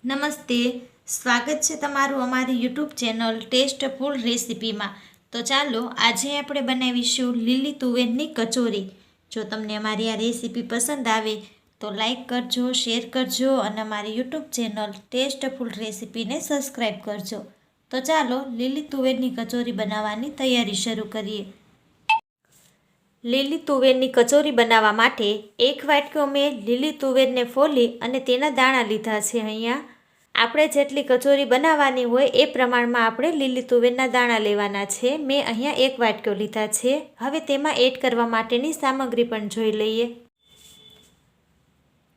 નમસ્તે, સ્વાગત છે તમારું અમારી યુટ્યુબ ચેનલ ટેસ્ટફુલ રેસિપીમાં. તો ચાલો આજે આપણે બનાવીશું લીલી તુવેરની કચોરી. જો તમને અમારી આ રેસીપી પસંદ આવે તો લાઈક કરજો, શેર કરજો અને અમારી યુટ્યુબ ચેનલ ટેસ્ટફુલ રેસિપીને સબસ્ક્રાઈબ કરજો. તો ચાલો લીલી તુવેરની કચોરી બનાવવાની તૈયારી શરૂ કરીએ. લીલી તુવેરની કચોરી બનાવવા માટે 1 વાટકો મેં લીલી તુવેરને ફોલી અને તેના દાણા લીધા છે. અહીંયા આપણે જેટલી કચોરી બનાવવાની હોય એ પ્રમાણમાં આપણે લીલી તુવેરના દાણા લેવાના છે. મેં અહીંયા 1 વાટકો લીધા છે. હવે તેમાં એડ કરવા માટેની સામગ્રી પણ જોઈ લઈએ.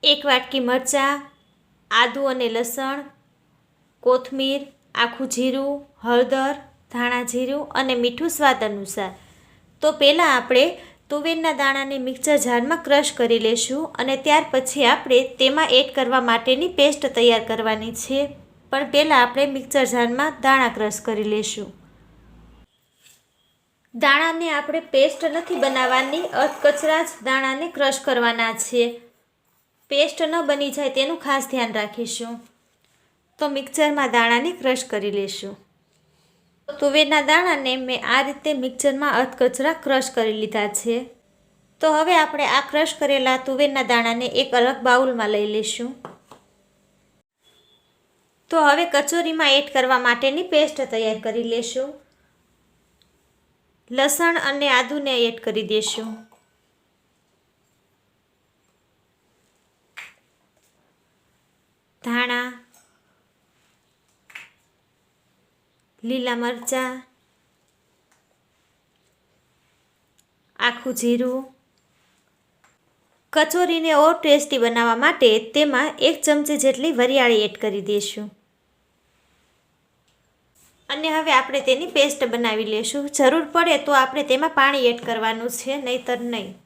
1 વાટકી મરચાં, આદુ અને લસણ, કોથમીર, આખું જીરું, હળદર, ધાણા જીરું અને મીઠું સ્વાદ અનુસાર. તો પહેલાં આપણે તુવેરના દાણાને મિક્સર જારમાં ક્રશ કરી લેશું અને ત્યાર પછી આપણે તેમાં એડ કરવા માટેની પેસ્ટ તૈયાર કરવાની છે. પણ પહેલાં આપણે મિક્સર જારમાં દાણા ક્રશ કરી લેશું. દાણાને આપણે પેસ્ટ નથી બનાવવાની, અધકચરા જ દાણાને ક્રશ કરવાના છે. પેસ્ટ ન બની જાય તેનું ખાસ ધ્યાન રાખીશું. તો મિક્સરમાં દાણાને ક્રશ કરી લેશું. તુવેરના દાણાને મેં આ રીતે મિક્સરમાં અધકચરા ક્રશ કરી લીધા છે. તો હવે આપણે આ ક્રશ કરેલા તુવેરના દાણાને એક અલગ બાઉલમાં લઈ લઈશું. તો હવે કચોરીમાં એડ કરવા માટેની પેસ્ટ તૈયાર કરી લેશું. લસણ અને આદુને એડ કરી દેશું. ધાણા, લીલા મરચાં, આખું જીરું. કચોરીને ઓર ટેસ્ટી બનાવવા માટે તેમાં 1 ચમચી જેટલી વરિયાળી એડ કરી દઈશું. અને હવે આપણે તેની પેસ્ટ બનાવી લેશું. જરૂર પડે તો આપણે તેમાં પાણી એડ કરવાનું છે, નહીંતર નહીં.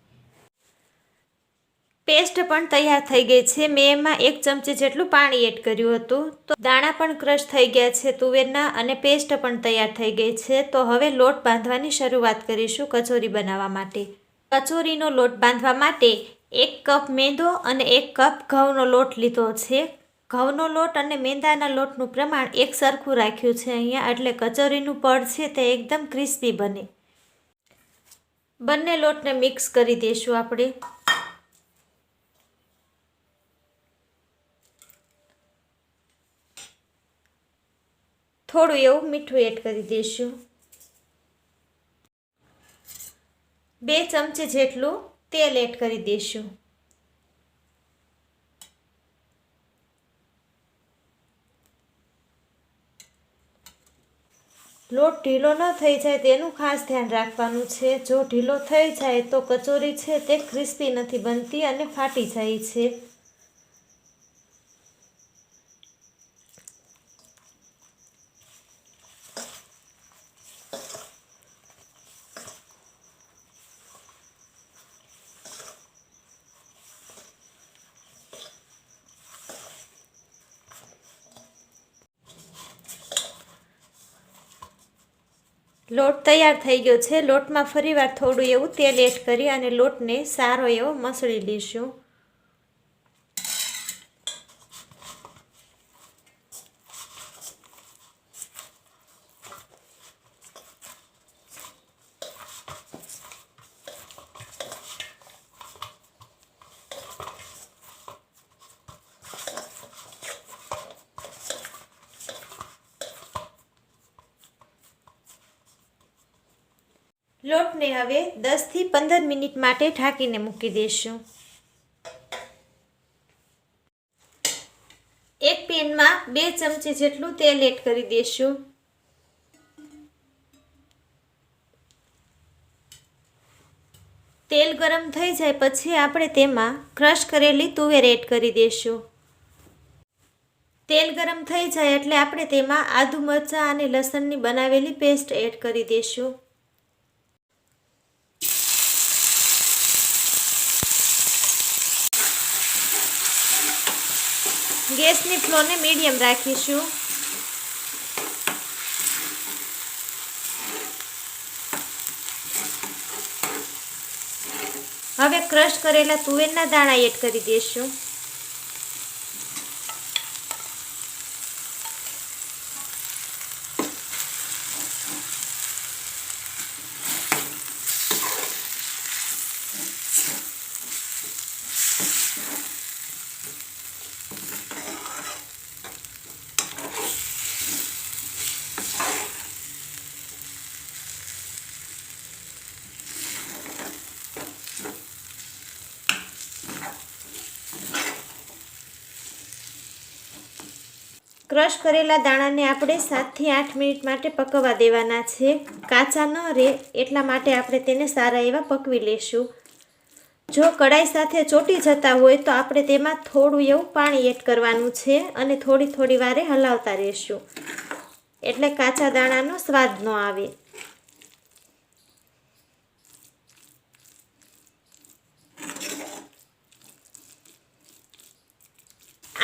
પેસ્ટ પણ તૈયાર થઈ ગઈ છે. મેં એમાં 1 ચમચી જેટલું પાણી એડ કર્યું હતું. તો દાણા પણ ક્રશ થઈ ગયા છે તુવેરના અને પેસ્ટ પણ તૈયાર થઈ ગઈ છે. તો હવે લોટ બાંધવાની શરૂઆત કરીશું કચોરી બનાવવા માટે. કચોરીનો લોટ બાંધવા માટે 1 કપ મેંદો અને 1 કપ ઘઉંનો લોટ લીધો છે. ઘઉંનો લોટ અને મેંદાના લોટનું પ્રમાણ એક સરખું રાખ્યું છે અહીંયા, એટલે કચોરીનું પડ છે તે એકદમ ક્રિસ્પી બને. બંને લોટને મિક્સ કરી દઈશું આપણે. થોડું એવું મીઠું એડ કરી દઈશું. 2 ચમચી જેટલું તેલ એડ કરી દઈશું. લોટ ઢીલો ન થઈ જાય તેનું ખાસ ધ્યાન રાખવાનું છે. જો ઢીલો થઈ જાય તો કચોરી છે તે ક્રિસ્પી નથી બનતી અને ફાટી જાય છે. લોટ તૈયાર થઈ ગયો છે. લોટમાં ફરીવાર થોડું એવું તેલ એડ કરી અને લોટને સારો એવો મસળી લઈશું. લોટને હવે 10 થી 15 મિનિટ માટે ઢાંકીને મૂકી દઈશું. એક પેનમાં 2 ચમચી જેટલું તેલ એડ કરી દઈશું. તેલ ગરમ થઈ જાય પછી આપણે તેમાં ક્રશ કરેલી તુવેર એડ કરી દઈશું. તેલ ગરમ થઈ જાય એટલે આપણે તેમાં આદુ, મરચાં અને લસણની બનાવેલી પેસ્ટ એડ કરી દઈશું. ગેસની ફ્લેમને મીડિયમ રાખીશું. હવે ક્રશ કરેલા તુવેરના દાણા એડ કરી દઈશું. ક્રશ કરેલા દાણાને આપણે 7 થી 8 મિનિટ માટે પકવવા દેવાના છે. કાચા ન રહે એટલા માટે આપણે તેને સારા એવા પકવી લેશું. જો કડાઈ સાથે ચોંટી જતા હોય તો આપણે તેમાં થોડું એવું પાણી એડ કરવાનું છે અને થોડી વારે હલાવતા રહેશું, એટલે કાચા દાણાનો સ્વાદ ન આવે.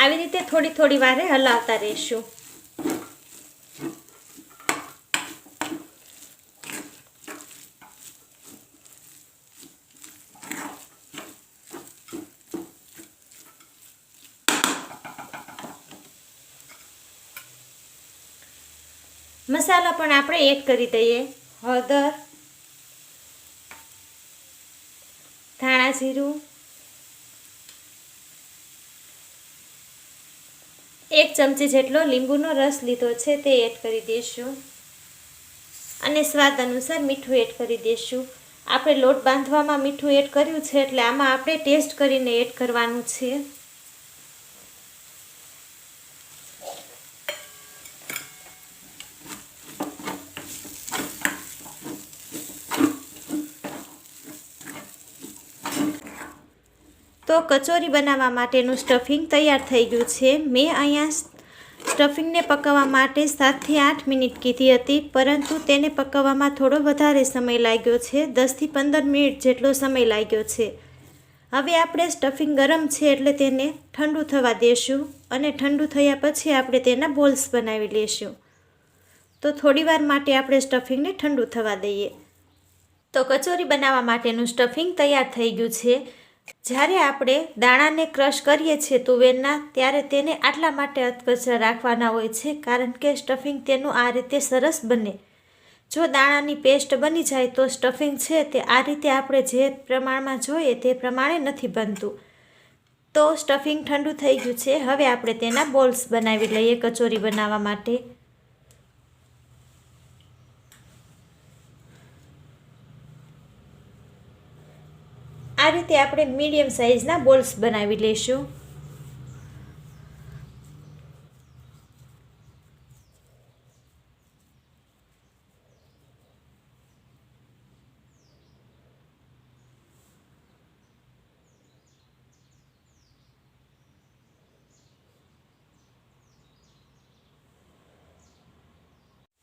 આવી રીતે થોડી વારે હલાવતા રહેશું. મસાલા પણ આપણે એડ કરી દઈએ. હળદર, ધાણા જીરું, 1 ચમચી જેટલો લીંબુનો રસ લીધો છે તે એડ કરી દઈશું અને સ્વાદ અનુસાર મીઠું એડ કરી દઈશું. આપણે લોટ બાંધવામાં મીઠું એડ કર્યું છે એટલે આમાં આપણે ટેસ્ટ કરીને એડ કરવાનું છે. તો કચોરી બનાવવા માટેનું સ્ટફિંગ તૈયાર થઈ ગયું છે. મેં અહીંયા સ્ટફિંગને પકવવા માટે 7 થી 8 મિનિટ કીધી હતી, પરંતુ તેને પકવવામાં થોડો વધારે સમય લાગ્યો છે. 10 થી 15 મિનિટ જેટલો સમય લાગ્યો છે. હવે આપણે સ્ટફિંગ ગરમ છે એટલે તેને ઠંડુ થવા દેશું અને ઠંડુ થયા પછી આપણે તેના બોલ્સ બનાવી લેશું. તો થોડીવાર માટે આપણે સ્ટફિંગને ઠંડુ થવા દઈએ. તો કચોરી બનાવવા માટેનું સ્ટફિંગ તૈયાર થઈ ગયું છે. જ્યારે આપણે દાણાને ક્રશ કરીએ છીએ તુવેરના, ત્યારે તેને આટલા માટે અધકચરા રાખવાના હોય છે, કારણ કે સ્ટફિંગ તેનું આ રીતે સરસ બને. જો દાણાની પેસ્ટ બની જાય તો સ્ટફિંગ છે તે આ રીતે આપણે જે પ્રમાણમાં જોઈએ તે પ્રમાણે નથી બનતું. તો સ્ટફિંગ ઠંડુ થઈ ગયું છે. હવે આપણે તેના બોલ્સ બનાવી લઈએ કચોરી બનાવવા માટે. આ રીતે આપણે મીડિયમ સાઇઝના બોલ્સ બનાવી લઈશું.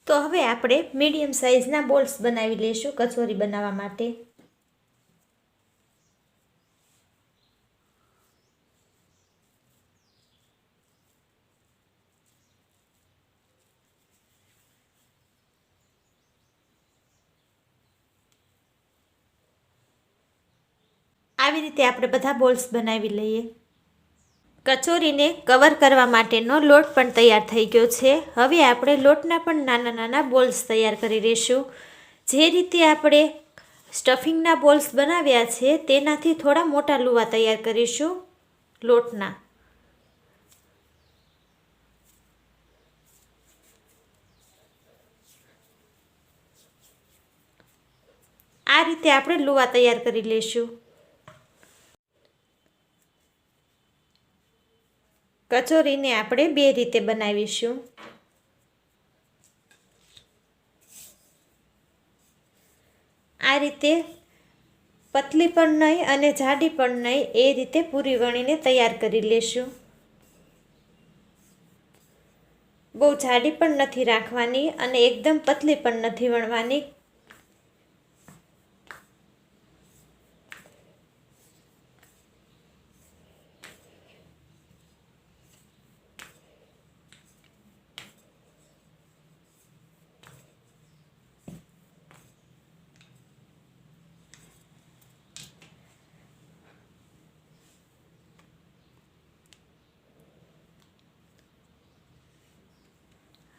તો હવે આપણે મીડિયમ સાઇઝના બોલ્સ બનાવી લઈશું કચોરી બનાવવા માટે. આવી રીતે આપણે બધા બોલ્સ બનાવી લઈએ. કચોરીને કવર કરવા માટેનો લોટ પણ તૈયાર થઈ ગયો છે. હવે આપણે લોટના પણ નાના બોલ્સ તૈયાર કરી લઈશું. જે રીતે આપણે સ્ટફિંગના બોલ્સ બનાવ્યા છે તેનાથી થોડા મોટા લુવા તૈયાર કરીશું લોટના. આ રીતે આપણે લુવા તૈયાર કરી લઈશું. કચોરીને આપણે 2 રીતે બનાવીશું. આ રીતે પતલી પણ નહીં અને જાડી પણ નહીં, એ રીતે પૂરી વણીને તૈયાર કરી લેશું. બહુ જાડી પણ નથી રાખવાની અને એકદમ પતલી પણ નથી વણવાની.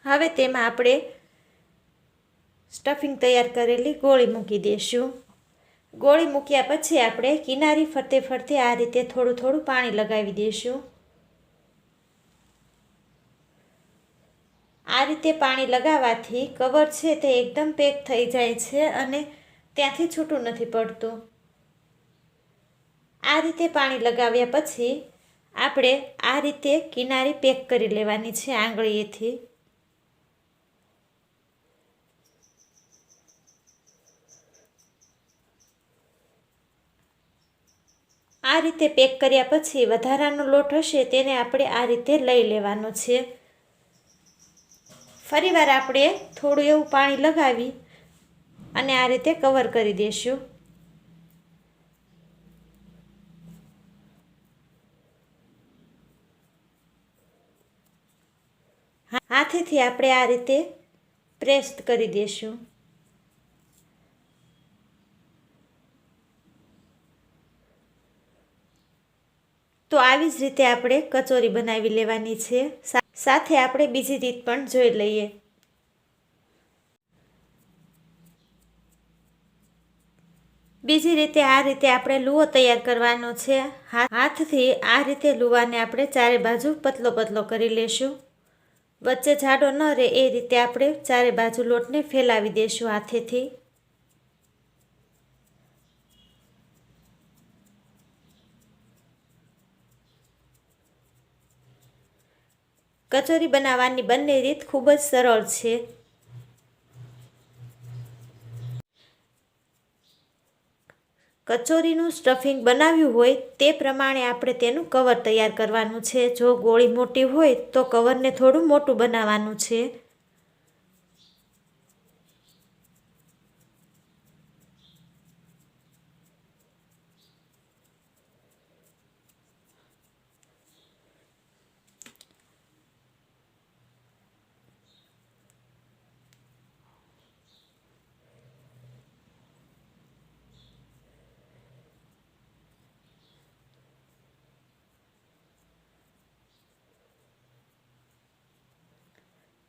હવે તેમાં આપણે સ્ટફિંગ તૈયાર કરેલી ગોળી મૂકી દઈશું. ગોળી મૂક્યા પછી આપણે કિનારી ફરતે આ રીતે થોડું પાણી લગાવી દઈશું. આ રીતે પાણી લગાવવાથી કવર છે તે એકદમ પેક થઈ જાય છે અને ત્યાંથી છૂટું નથી પડતું. આ રીતે પાણી લગાવ્યા પછી આપણે આ રીતે કિનારી પેક કરી લેવાની છે આંગળીએથી। આ રીતે પેક કર્યા પછી વધારાનો લોટ હશે તેને આપણે આ રીતે લઈ લેવાનો છે। ફરીવાર આપણે થોડું એવું પાણી લગાવી અને આ રીતે કવર કરી દઈશું। હાથેથી આપણે આ રીતે પ્રેસ કરી દઈશું। તો આવી જ રીતે આપણે કચોરી બનાવી લેવાની છે। સાથે આપણે બીજી રીત પણ જોઈ લઈએ। બીજી રીતે આ રીતે આપણે લુઓ તૈયાર કરવાનો છે। હાથથી આ રીતે લુવાને આપણે ચારે બાજુ પતલો પતલો કરી લેશું। વચ્ચે જાડો ન રહે એ રીતે આપણે ચારે બાજુ લોટને ફેલાવી દેશું હાથેથી। કચોરી બનાવવાની બંને રીત ખૂબ જ સરળ છે। કચોરીનું સ્ટફિંગ બનાવ્યું હોય તે પ્રમાણે આપણે તેનું કવર તૈયાર કરવાનું છે। જો ગોળી મોટી હોય તો કવરને થોડું મોટું બનાવવાનું છે।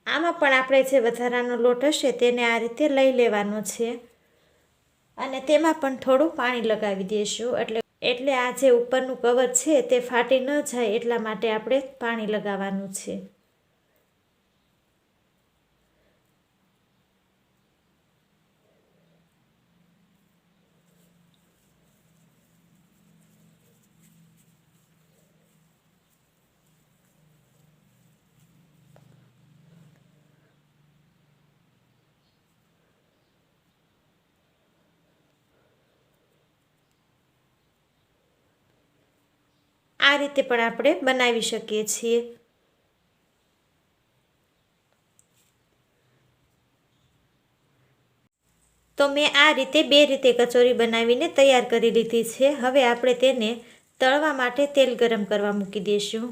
આમાં પણ આપણે જે વધારાનો લોટ હશે તેને આ રીતે લઈ લેવાનો છે અને તેમાં પણ થોડું પાણી લગાવી દઈશું। એટલે આ જે ઉપરનું કવર છે તે ફાટી ન જાય એટલા માટે આપણે પાણી લગાવવાનું છે। આ રીતે પણ આપણે બનાવી શકીએ છીએ। તો મેં આ રીતે બે રીતે કચોરી બનાવીને તૈયાર કરી લીધી છે। હવે આપણે તેને તળવા માટે તેલ ગરમ કરવા મૂકી દઈશું।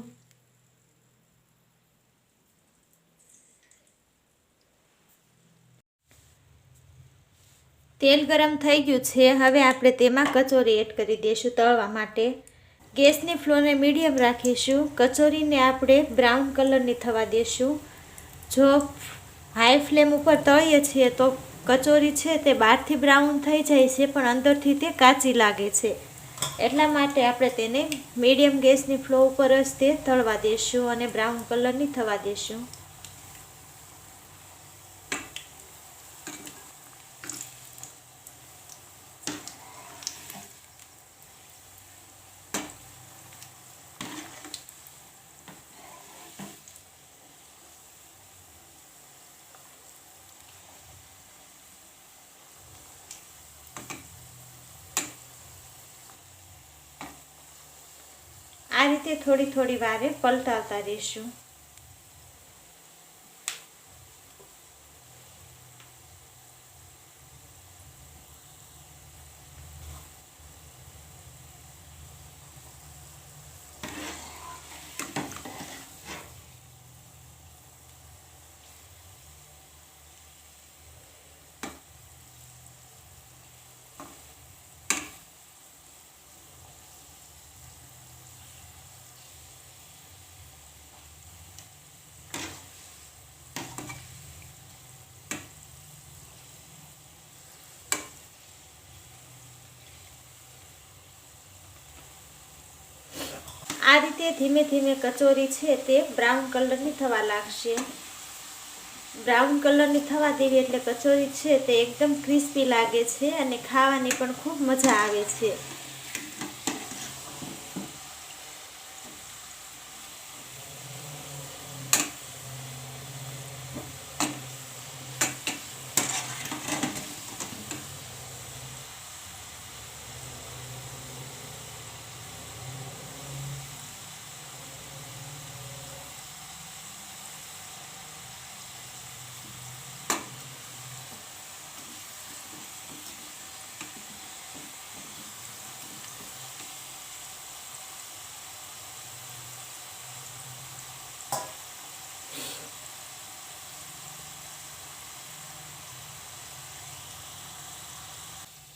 તેલ ગરમ થઈ ગયું છે। હવે આપણે તેમાં કચોરી એડ કરી દઈશું તળવા માટે। ગેસની ફ્લેમને મીડિયમ રાખીશું। કચોરીને આપણે બ્રાઉન કલરની થવા દઈશું। જો હાઈ ફ્લેમ ઉપર તળીએ છીએ તો કચોરી છે તે બહારથી બ્રાઉન થઈ જાય છે પણ અંદરથી તે કાચી લાગે છે। એટલા માટે આપણે તેને મીડિયમ ગેસની ફ્લેમ ઉપર જ તે તળવા દઈશું અને બ્રાઉન કલરની થવા દઈશું। આ રીતે થોડી થોડી વારે પલટાવતા રહીશું। આ રીતે ધીમે ધીમે કચોરી છે તે બ્રાઉન કલરની થવા લાગશે। બ્રાઉન કલરની થવા દેવી એટલે કચોરી છે તે એકદમ ક્રિસ્પી લાગે છે અને ખાવાની પણ ખૂબ મજા આવે છે।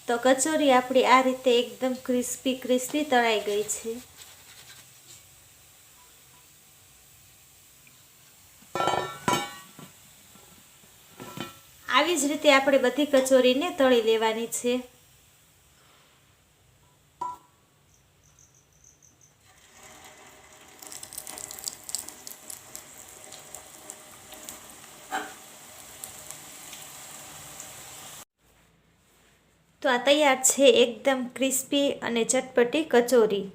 તો કચોરી આપણી આ રીતે એકદમ ક્રિસ્પી તળાઈ ગઈ છે. આવી જ રીતે આપણે બધી કચોરીને તળી લેવાની છે. તો આ તૈયાર છે એકદમ ક્રિસ્પી અને ચટપટી કચોરી.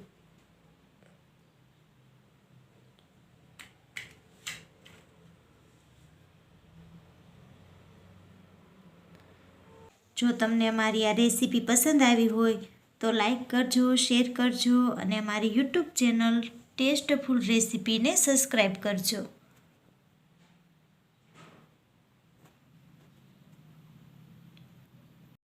જો તમને અમારી આ રેસીપી પસંદ આવી હોય તો લાઈક કરજો, શેર કરજો અને અમારી યુટ્યુબ ચેનલ ટેસ્ટફુલ રેસીપીને સબસ્ક્રાઈબ કરજો.